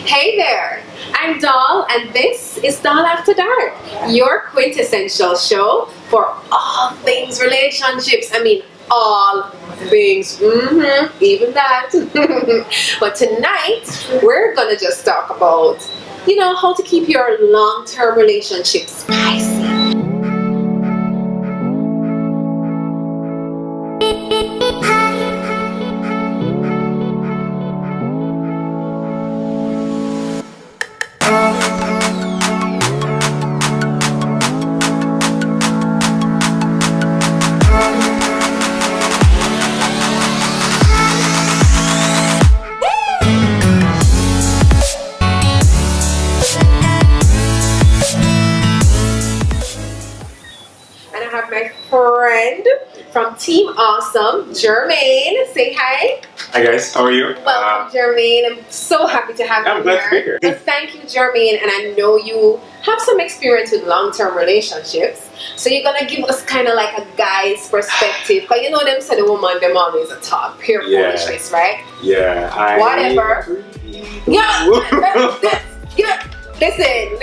Hey there, I'm Doll, and this is Doll After Dark, your quintessential show for all things relationships. I mean, all things, even that. But tonight, we're gonna just talk about, how to keep your long-term relationship spicy. My friend from Team Awesome, Jermaine. Say hi. Hi guys, how are you? Welcome, Jermaine. I'm so happy to have you I'm glad to be here. Well, thank you, Jermaine. And I know you have some experience with long-term relationships. So you're going to give us kind of like a guy's perspective. Because them say the woman, them always a talk. Pure foolishness, right? Yeah. Whatever. Yeah. Listen.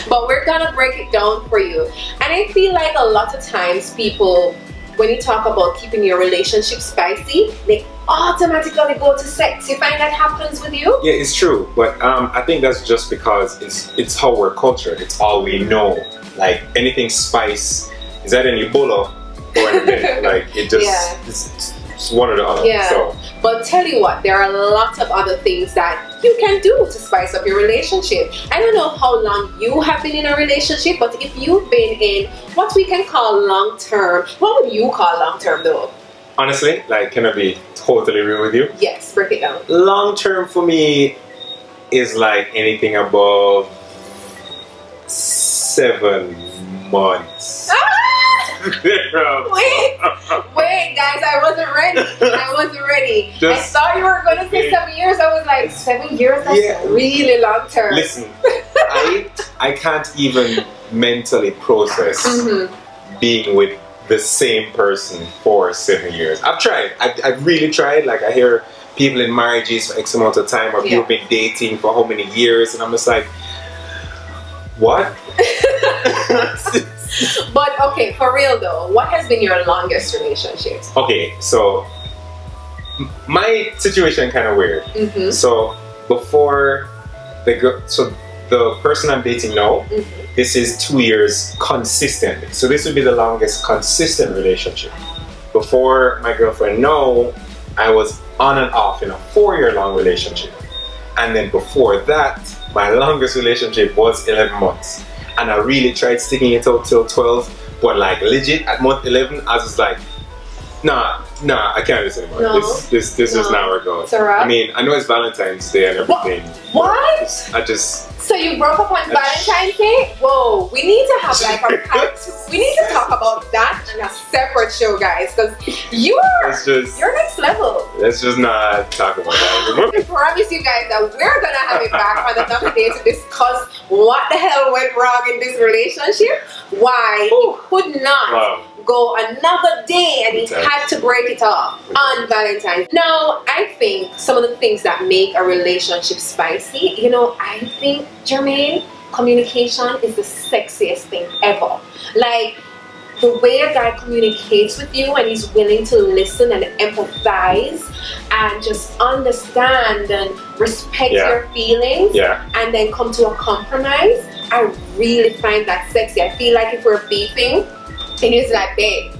But we're gonna break it down for you. And I feel like a lot of times people, when you talk about keeping your relationship spicy, they automatically go to sex. You find that happens with you? Yeah, it's true. But I think that's just because it's how we're cultured. It's all we know. Like anything spice is either in Ebola or in a bed. Like it just it's one or the other. Yeah. So. But tell you what, there are a lot of other things that you can do to spice up your relationship. I don't know how long you have been in a relationship, but if you've been in what we can call long-term, what would you call long-term though? Honestly, like, can I be totally real with you? Yes, break it down. Long-term for me is like anything above 7 months. Wait, guys, I wasn't ready. I thought you were going to say 7 years. I was like, 7 years? That's really long term. Listen, I can't even mentally process being with the same person for 7 years. I've tried. I've really tried. Like, I hear people in marriages for X amount of time, or people been dating for how many years, and I'm just like, what? But okay, for real though, what has been your longest relationship? Okay, so my situation kind of weird. So before the person I'm dating now, this is 2 years consistently. So this would be the longest consistent relationship. Before my girlfriend now, I was on and off in a 4-year long relationship. And then before that, my longest relationship was 11 months. And I really tried sticking it out till 12, but like legit at month 11, I was just like, nah, I can't do this anymore. No. This is not where it goes. I mean, I know it's Valentine's Day and everything. What? So you broke up on Valentine's Day? Whoa, we need to have like we need to talk about that in a separate show, guys, because you're next level. Let's just not talk about that anymore. I promise you guys that we're gonna have it back on another day to discuss what the hell went wrong in this relationship, why he could not go another day and he had to break it off on Valentine's. Now, I think some of the things that make a relationship spicy, I think, Jermaine, communication is the sexiest thing ever. Like, the way a guy communicates with you and he's willing to listen and empathize and just understand and respect your feelings and then come to a compromise, I really find that sexy. I feel like if we're beefing, and he's like, babe,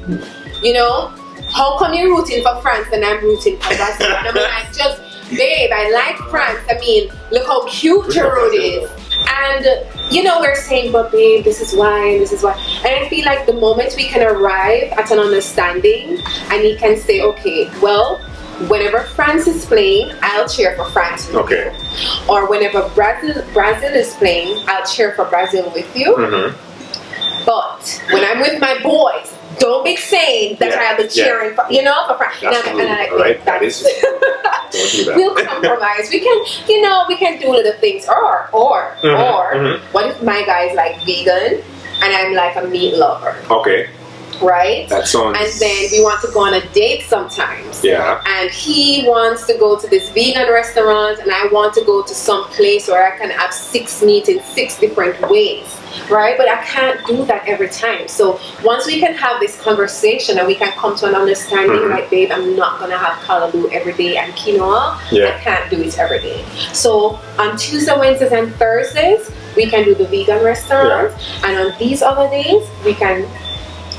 how come you're rooting for France and I'm rooting for Brazil? And I'm like, babe, I like France. I mean, look how cute Giroud is. And, we're saying, but babe, this is why, and this is why. And I feel like the moment we can arrive at an understanding and he can say, okay, well, whenever France is playing, I'll cheer for France with you. Or whenever Brazil is playing, I'll cheer for Brazil with you. But when I'm with my boys, don't be saying that I'll be cheering for, for France. That is don't do that. We'll compromise. We can do little things. Or what if my guy is like vegan and I'm like a meat lover? Okay. right? That sounds... And then we want to go on a date sometimes. Yeah. And he wants to go to this vegan restaurant, and I want to go to some place where I can have 6 meat in 6 different ways, right? But I can't do that every time. So once we can have this conversation and we can come to an understanding, like, babe, I'm not gonna have callaloo every day and quinoa. I can't do it every day. So on Tuesday, Wednesdays, and Thursdays, we can do the vegan restaurant, and on these other days, we can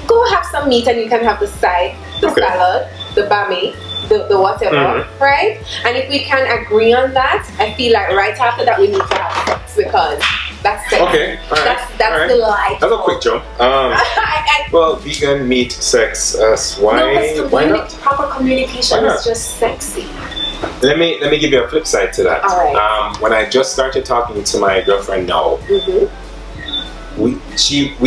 go have some meat, and you can have the side, the salad, the bami, the whatever, right? And if we can agree on that, I feel like right after that we need to have sex, because that's sex. Okay, all right. That's the life. That's a quick jump. Well, vegan, meat, sex, why not? Proper communication is just sexy. Let me give you a flip side to that. All right. When I just started talking to my girlfriend now, we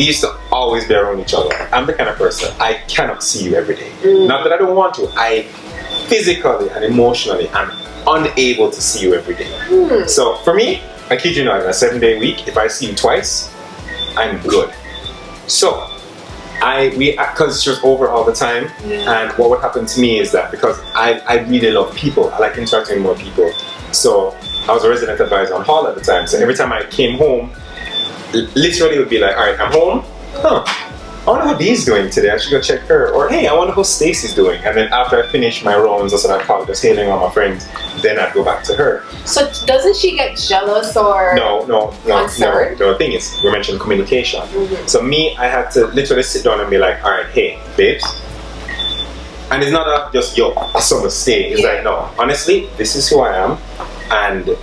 used to always be around each other. I'm the kind of person, I cannot see you every day. Not that I don't want to. I physically and emotionally am unable to see you every day. So for me, I kid you not, in a 7-day week, if I see you twice, I'm good. So because she was over all the time, and what would happen to me is that because I really love people, I like interacting with more people. So I was a resident advisor on hall at the time. So every time I came home, literally it would be like, all right, I'm home. I wonder how Dee's doing today. I should go check her. Or hey, I wonder how Stacy's doing. And then after I finish my rounds, that's what I call just hailing on my friends. Then I'd go back to her. So doesn't she get jealous or concerned? No. The thing is, we mentioned communication. So me, I had to literally sit down and be like, all right, hey, babes. And it's not just yo, I saw mistake. It's like, no, honestly, this is who I am, and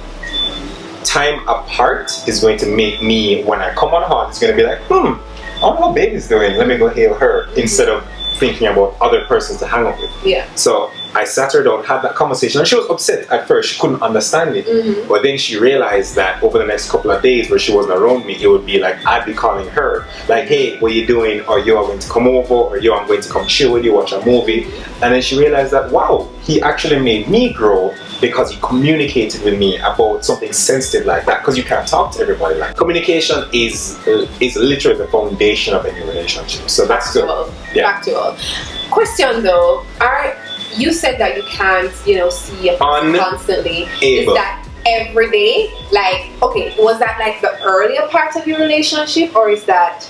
time apart is going to make me, when I come on hard, it's going to be like, I wonder how baby's doing. Let me go hail her instead of thinking about other persons to hang out with. So I sat her down, had that conversation, and she was upset at first. She couldn't understand it. But then she realized that over the next couple of days where she wasn't around me, it would be like I'd be calling her, like, hey, what are you doing? Or yo, I'm going to come over, or yo, I'm going to come chill with you, watch a movie. And then she realized that, wow, he actually made me grow because he communicated with me about something sensitive like that, because you can't talk to everybody like that. Communication is literally the foundation of any relationship. So that's good. Factual. Question though, you said that you can't, see your person constantly. Is that every day? Like, okay, was that like the earlier part of your relationship, or is that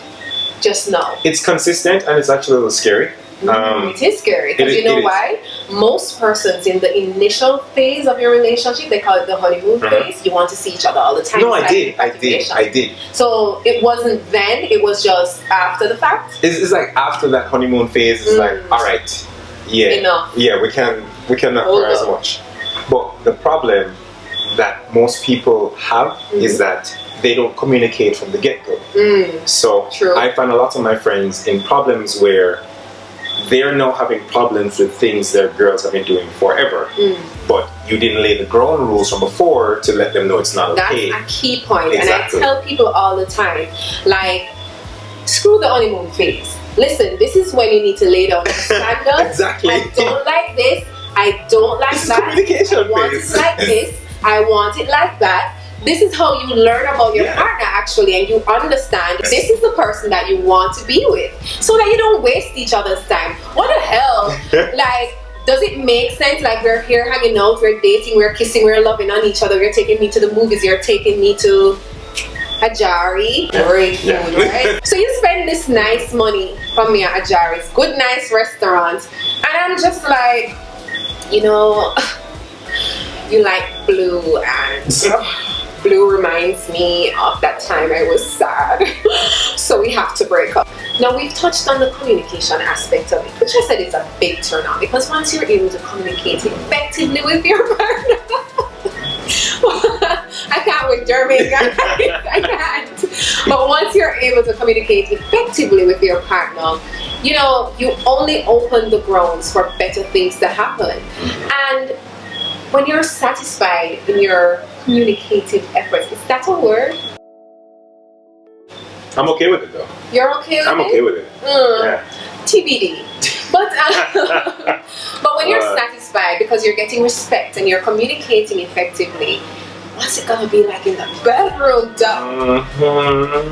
just now? It's consistent, and it's actually a little scary. It is scary, because you know why? Most persons in the initial phase of your relationship, they call it the honeymoon phase. You want to see each other all the time. No, I did. So it wasn't then, it was just after the fact? It's like after that honeymoon phase, it's like, all right, enough. Yeah, we cannot cry as much. But the problem that most people have is that they don't communicate from the get-go. So I find a lot of my friends in problems where they're now having problems with things their girls have been doing forever. But you didn't lay the ground rules from before to let them know it's not okay. That's a key point. Exactly. And I tell people all the time, like, screw the honeymoon phase. Listen, this is when you need to lay down the standards. Exactly. I don't like this. I don't like that. Communication I want it like this. I want it like that. This is how you learn about your partner actually, and you understand this is the person that you want to be with, so that you don't waste each other's time. What the hell? Like, does it make sense? Like, we're here hanging out, we're dating, we're kissing, we're loving on each other, you're taking me to the movies, you're taking me to Ajari, great food, right? So you spend this nice money for me at Ajari's, good nice restaurant, and I'm just like, you like blue, and blue reminds me of that time I was sad, so we have to break up. Now, we've touched on the communication aspect of it, which I said is a big turn on, because once you're able to communicate effectively with your partner, I can't with Jermaine, guys, I can't. But once you're able to communicate effectively with your partner, you only open the grounds for better things to happen. And when you're satisfied in your communicative efforts, is that a word? I'm okay with it though. You're okay with it? I'm okay with it. TBD. But when you're satisfied because you're getting respect and you're communicating effectively, what's it gonna be like in the bedroom, duh?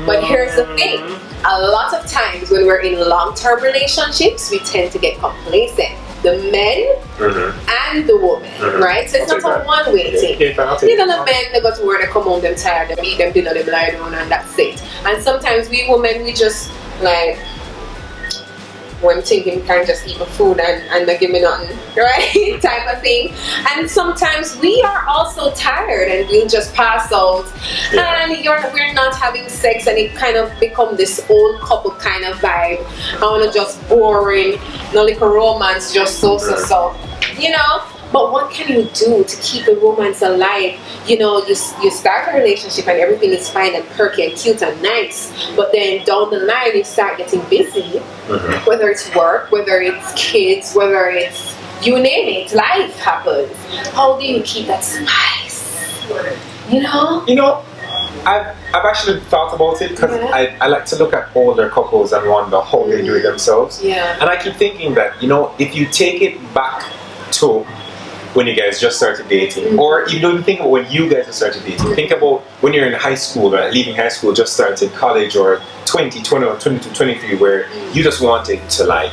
But here's the thing. a lot of times when we're in long-term relationships, we tend to get complacent. The men and the woman, right? So it's not a one-way thing. You know, the men, they go to work, they come home, them tired, they eat them dinner, they lie down, and that's it. And sometimes we women, we just like, when thinking can just eat my food and not give me nothing, right? Type of thing. And sometimes we are also tired and we'll just pass out and we're not having sex, and it kind of become this old couple kind of vibe. I want to just boring, no little romance, just so, you know. But what can you do to keep the romance alive? You know, you start a relationship and everything is fine and perky and cute and nice, but then down the line you start getting busy, whether it's work, whether it's kids, whether it's, you name it, life happens. How do you keep that spice? You know? You know, I've actually thought about it, because I like to look at older couples and wonder how they do it themselves. Yeah. And I keep thinking that, you know, if you take it back to when you guys just started dating, or even though you think about when you guys just started dating, think about when you're in high school, or leaving high school, just started college, or 20, 21, 22, 23, where you just wanted to like,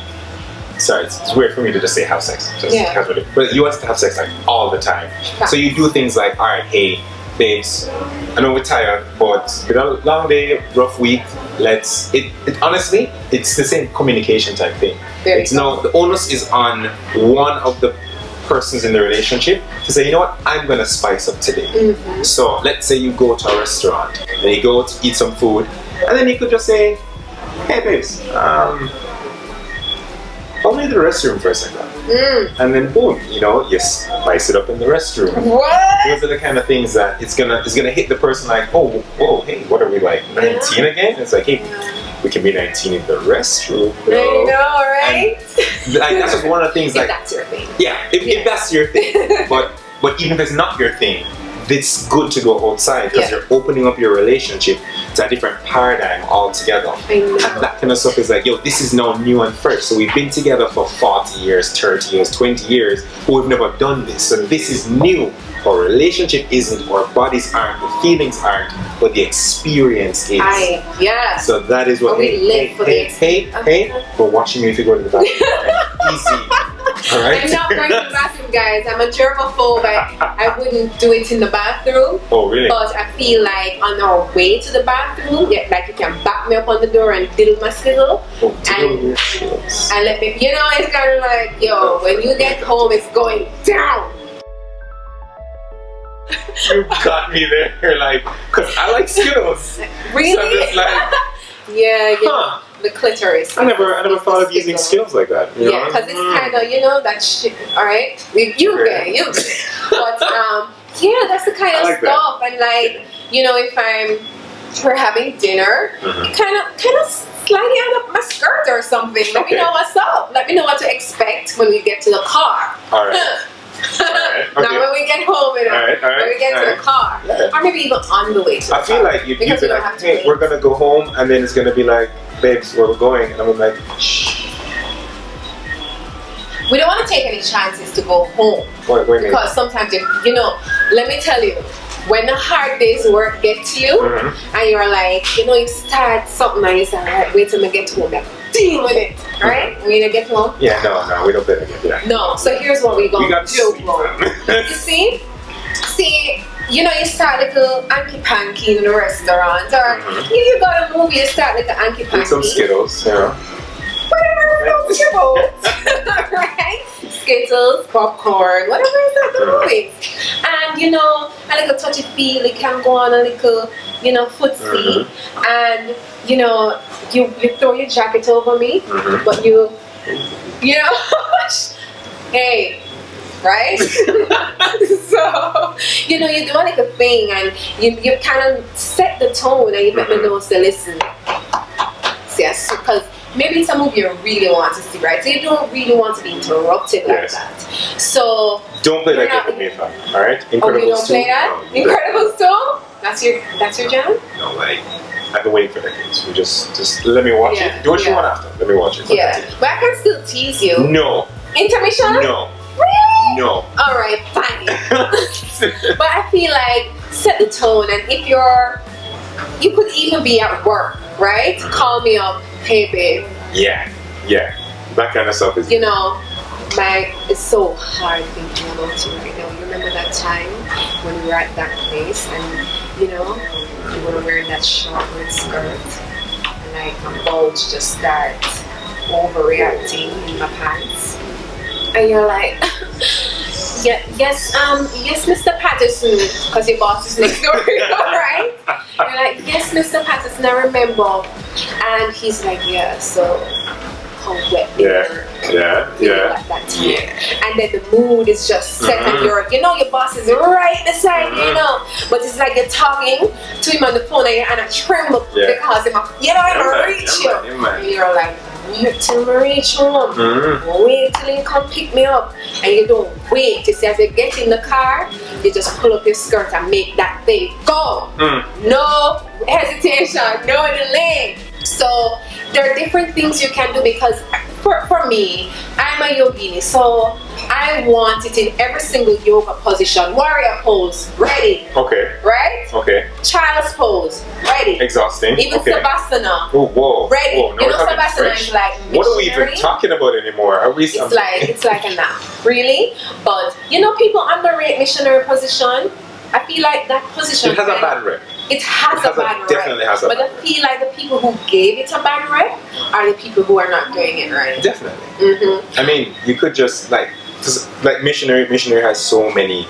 sorry, it's weird for me to just say have sex, just casually, but you wanted to have sex like all the time. So you do things like, all right, hey, babes, I know we're tired, but it's been a long day, rough week, let's, honestly, it's the same communication type thing. It's no, the onus is on one of the persons in the relationship to say, you know what, I'm gonna spice up today. So let's say you go to a restaurant and you go to eat some food, and then you could just say, hey babes, I'll leave the restroom for a second. And then boom, you know, you spice it up in the restroom. What? Those are the kind of things that it's gonna hit the person like, oh, whoa, hey, what are we like, 19 again? It's like, hey, we can be 19 in the restroom. I know, right? And, like, that's just one of the things. If that's your thing. Yeah, if that's your thing. But even if it's not your thing, it's good to go outside, because you're opening up your relationship to a different paradigm altogether. And that kind of stuff is like, yo, this is now new and fresh. So we've been together for 40 years, 30 years, 20 years, but we've never done this. So this is new. Our relationship isn't, our bodies aren't, the feelings aren't, but the experience is. So that is what we live for this. Hey, we're watching you if you go to the bathroom. Easy. Alright? I'm not going to the bathroom, guys. I'm a germaphobe. I wouldn't do it in the bathroom. Oh, really? But I feel like on our way to the bathroom, like you can back me up on the door and diddle my skizzle. And let me, you know, it's kind of like, yo, when you get home, it's going down. You got me there, like, because I like Skittles. Really? So I'm just like, yeah, the clitoris. I never thought of using Skittles like that. You know? Because it's kind of, you know, that shit. All right, you get. But yeah, that's the kind of stuff. And like, you know, if we're having dinner, kind of sliding out of my skirt or something. Let me know what's up. Let me know what to expect when we get to the car. All right. Not when we get home, when we get to the car, or maybe even on the way to the car. I feel like you'd be like, hey, we're gonna go home, and then it's gonna be like, babes, where we're going, and I'm like, shh. We don't want to take any chances to go home, because sometimes, you know, let me tell you, when the hard day's work get to you, and you're like, you know, you start something and you say, alright, wait till I get home, like, deal with it, right? When you get home? Yeah, no, we don't better get that. No, so here's what we're going to do. You see, you know, you start little hanky-panky in the restaurant, or you go to a movie, you start little hanky-panky. With some Skittles, you know. Whatever floats your boat, right? Skittles, popcorn, whatever is at the movies. And, you know, a little touchy-feely can go on a little, you know, footsie. And, you know, you throw your jacket over me, but you know, hey, right? So, you know, you do like a thing, and you kind of set the tone, and you let me know, so listen, yes, because maybe it's a movie you really want to see, right? So you don't really want to be interrupted like that. So don't play that game with me, fam. All right? Incredibles 2. Oh, you don't play that? No, Incredibles 2? That's your jam? No, like, I've been waiting for that game. So just let me watch it. Do what you want after. Let me watch it. Yeah, but I can still tease you. No. Intermission? No. Really? No. All right, fine. But I feel like set the tone, and if you could even be at work, right? Call me up, hey babe. Yeah. That kind of stuff is. You know, it's so hard thinking about you right now. You remember that time when we were at that place and, you know, you were wearing that short red skirt and like my bulge just started overreacting in my pants. And you're like, yes, Mr. Patterson, because your boss is next door, right? You're like, yes, Mr. Patterson, I remember. And he's like, yeah, so how wet they were at that time. And then the mood is just set and your boss is right beside you, you know. But it's like you're talking to him on the phone and I tremble because I'm reach you. And you're like, wait till I reach home. Wait till he come pick me up. And you don't wait. You see, as you get in the car, you just pull up your skirt and make that thing go. No hesitation, no delay. So there are different things you can do because for me, I'm a yogini, so I want it in every single yoga position. Warrior pose, ready. Okay. Right? Okay. Child's pose, ready. Exhausting. Even Savasana. Oh, whoa. Ready. Whoa, You know Savasana is like missionary. What are we even talking about anymore? Are we? It's like a nap, really. But you know, people underrate missionary position. I feel like that position. It has a bad rep. It has a bad rep. Definitely has a bad rep. But I feel like the people who gave it a bad rep are the people who are not doing it right. Definitely. I mean, you could just like missionary has so many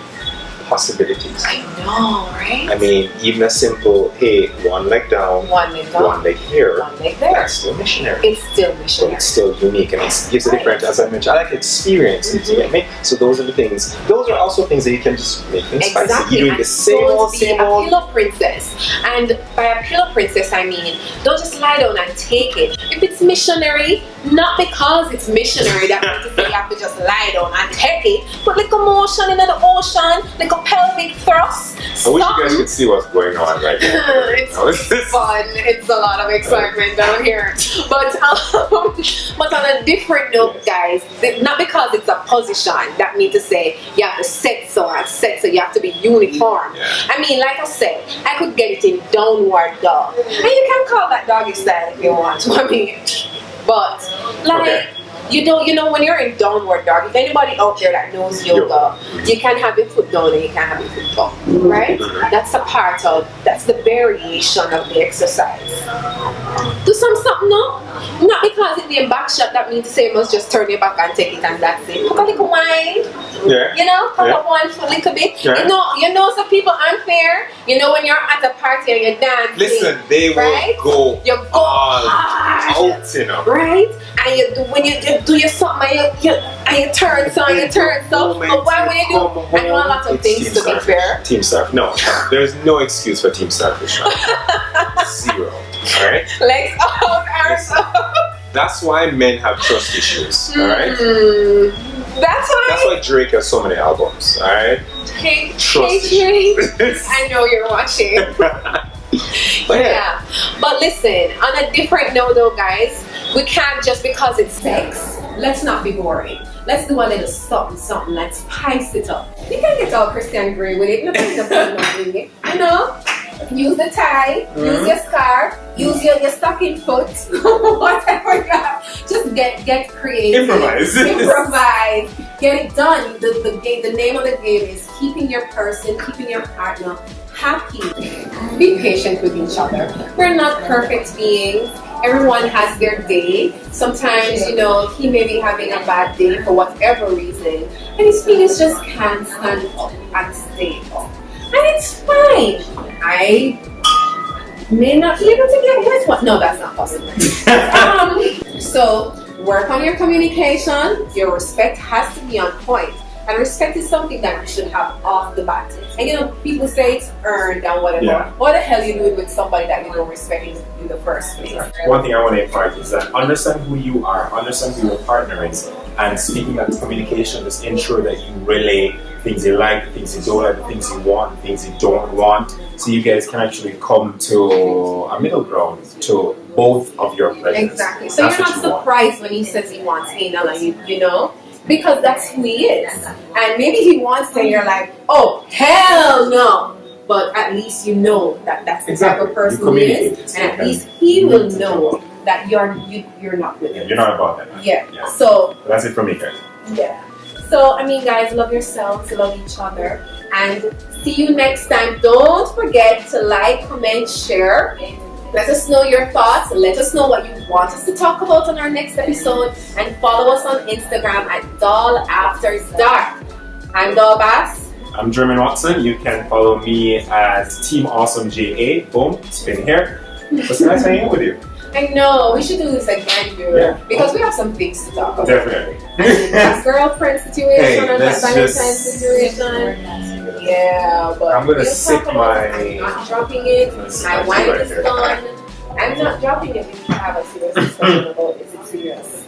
possibilities. I know, right? I mean, even a simple, hey, one leg down, one leg here, one leg there. That's still missionary. It's still missionary. But it's still unique and it gives a different, as I mentioned, I like experiences, you get me? So those are the things, those are also things that you can just make things spicy. You're doing the same old. A pillow princess. And by a pillow princess, I mean, don't just lie down and take it. If it's missionary, not because it's missionary that means to say you have to just lie down and take it, but like a motion in the ocean, like a pelvic thrust. I wish you guys could see what's going on right now. It's fun. It's a lot of excitement down here. But on a different note, guys, not because it's a position that means to say you have to set so you have to be uniform. I mean, like I said, I could get it in downward dog. And you can call that doggy style if you want to. I mean, but like you know when you're in downward dog, if anybody out there that knows yoga, you can have your foot down and you can have your foot up, right? That's the variation of the exercise. Do something no? Not because it's the back shot that means to say you must just turn your back and take it and that's it. Put a little wine. You know, put a wine for a little bit. You know some people unfair. You know when you're at a party and you're dancing. Listen, they will go all out, you know. Right? And when you do your something and you turn so. But why when you do? I know a lot of things to be fair. Team staff. No, there's no excuse for team starfish. Zero. Alright? Legs out, arms up. That's why men have trust issues. Alright? That's why Drake has so many albums. Alright? Hey Drake. I know you're watching. But listen, on a different note though, guys, we can't just because it's sex. Let's not be boring. Let's do a little something. Let's spice it up. You can get all Christian Grey with it. You know? Use the tie, use your scarf, use your stocking foot, whatever you have. Just get creative. Improvise. Get it done. The name of the game is keeping your person, keeping your partner happy. Be patient with each other. We're not perfect beings. Everyone has their day. Sometimes, you know, he may be having a bad day for whatever reason, and his feelings just can't stand up and stay up. And it's fine. I may not be able to get his one. No, that's not possible. So work on your communication. Your respect has to be on point. And respect is something that you should have off the bat. And you know, people say it's earned and whatever. Yeah. What the hell you do it with somebody that you don't respect in the first place? One thing I want to impart is that understand who you are, understand who your partner is, and speaking of communication, just ensure that you relay things you like, the things you don't like, the things you want, the things you don't want, so you guys can actually come to a middle ground to both of your pleasures. Exactly. So you're not surprised when he says he wants anal and you know? Because that's who he is. And maybe he wants it and you're like, oh, hell no. but at least you know that that's the Exactly. type of person You he communicate is, it. and at least he will know that you're not with him. You're not about that. Yeah. Yeah. So that's it for me, guys. yeah. So I mean, guys, love yourselves, love each other, and see you next time. Don't forget to like, comment, share. Let us know your thoughts. Let us know what you want us to talk about on our next episode, and follow us on Instagram at Doll After Dark. I'm Doll Bass. I'm Jermaine Watson. You can follow me as Team Awesome JA. Boom, spin here. What's nice hanging out with you? I know, we should do this again, dude. Yeah. Because we have some things to talk about. Definitely. That girlfriend situation Hey, and that let's Valentine's just- situation. Yeah, but I'm gonna we'll sip talk about my- it. I'm not dropping it. My wine is done. I'm not dropping it if you have a serious discussion about is it serious.